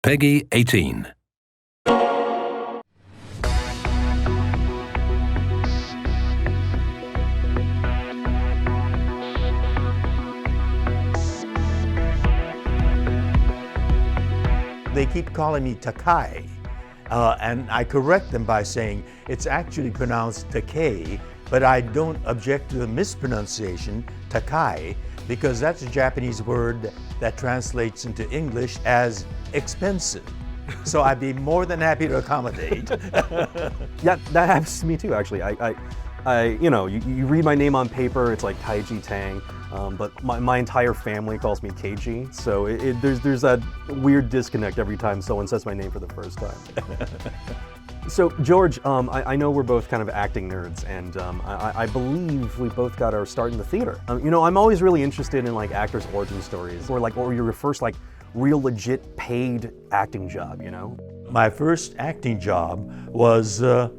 Peggy 18. They keep calling me Takei, and I correct them by saying it's actually pronounced Takei, but I don't object to the mispronunciation, Takei, because that's a Japanese word that translates into English as expensive. So I'd be more than happy to accommodate. Yeah, that happens to me too, actually. You read my name on paper, it's like Kaiji Tang, but my entire family calls me Kaiji, so there's that weird disconnect every time someone says my name for the first time. So George, I know we're both kind of acting nerds, and I believe we both got our start in the theater. I'm always really interested in like actors' origin stories, or your first like real legit paid acting job, you know? My first acting job was a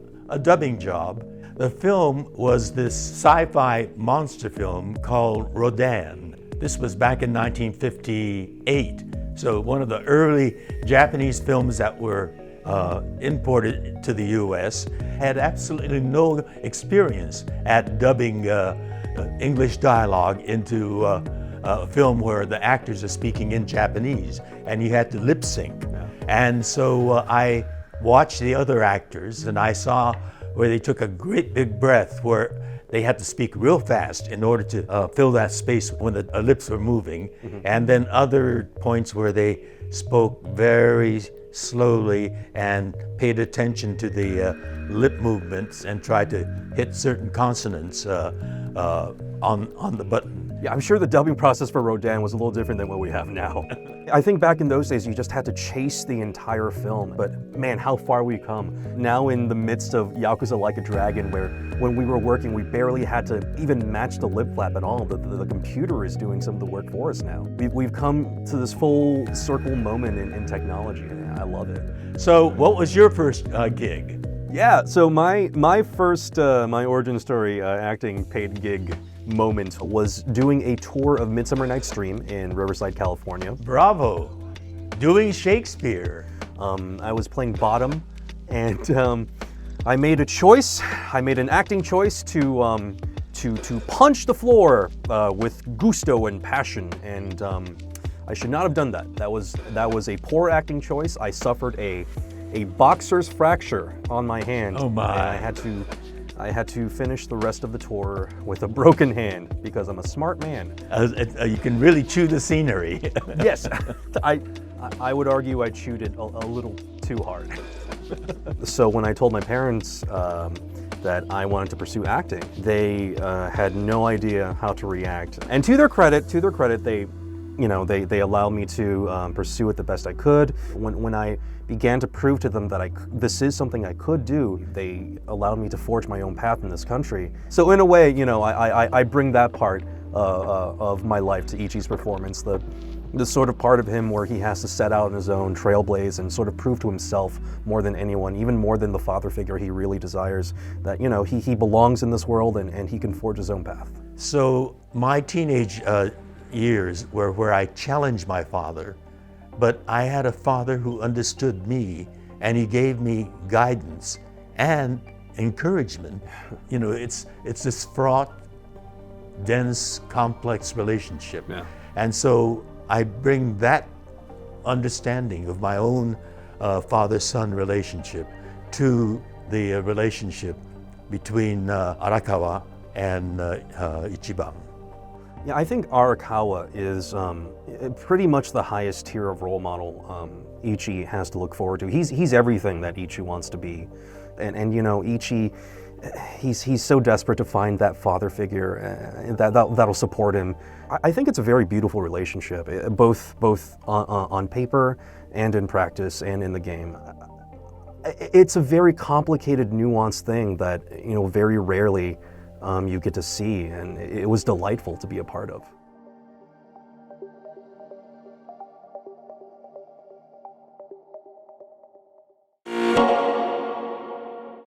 dubbing job. The film was this sci-fi monster film called Rodan. This was back in 1958. So one of the early Japanese films that were imported to the US. Had absolutely no experience at dubbing English dialogue into a film where the actors are speaking in Japanese and you had to lip sync. Yeah. And so I watched the other actors and I saw where they took a great big breath where they had to speak real fast in order to fill that space when the lips were moving. Mm-hmm. And then other points where they spoke very slowly and paid attention to the lip movements and tried to hit certain consonants on the button. Yeah, I'm sure the dubbing process for Rodan was a little different than what we have now. I think back in those days, you just had to chase the entire film, but man, how far we've come. Now in the midst of Yakuza Like a Dragon, where when we were working, we barely had to even match the lip flap at all. The computer is doing some of the work for us now. We've come to this full circle moment in technology, and I love it. So what was your first gig? Yeah, so my first, my origin story acting paid gig moment was doing a tour of Midsummer Night's Dream in Riverside, California. Bravo! Doing Shakespeare. I was playing Bottom, and I made a choice. I made an acting choice to punch the floor with gusto and passion, and I should not have done that. That was a poor acting choice. I suffered a boxer's fracture on my hand. Oh my! And I had to finish the rest of the tour with a broken hand because I'm a smart man. You can really chew the scenery. Yes, I would argue I chewed it a little too hard. So when I told my parents that I wanted to pursue acting, they had no idea how to react. And to their credit, they allowed me to pursue it the best I could. When I began to prove to them that this is something I could do, they allowed me to forge my own path in this country. So in a way, I bring that part of my life to Ichi's performance, the sort of part of him where he has to set out on his own, trailblaze, and sort of prove to himself more than anyone, even more than the father figure he really desires, that he belongs in this world and he can forge his own path. So my teenage years were where I challenged my father, but I had a father who understood me and he gave me guidance and encouragement. It's this fraught, dense, complex relationship. Yeah. And so I bring that understanding of my own father-son relationship to the relationship between Arakawa and Ichiban. Yeah, I think Arakawa is pretty much the highest tier of role model Ichi has to look forward to. He's everything that Ichi wants to be, and Ichi, he's so desperate to find that father figure that'll support him. I think it's a very beautiful relationship, both on paper and in practice and in the game. It's a very complicated, nuanced thing that very rarely you get to see, and it was delightful to be a part of.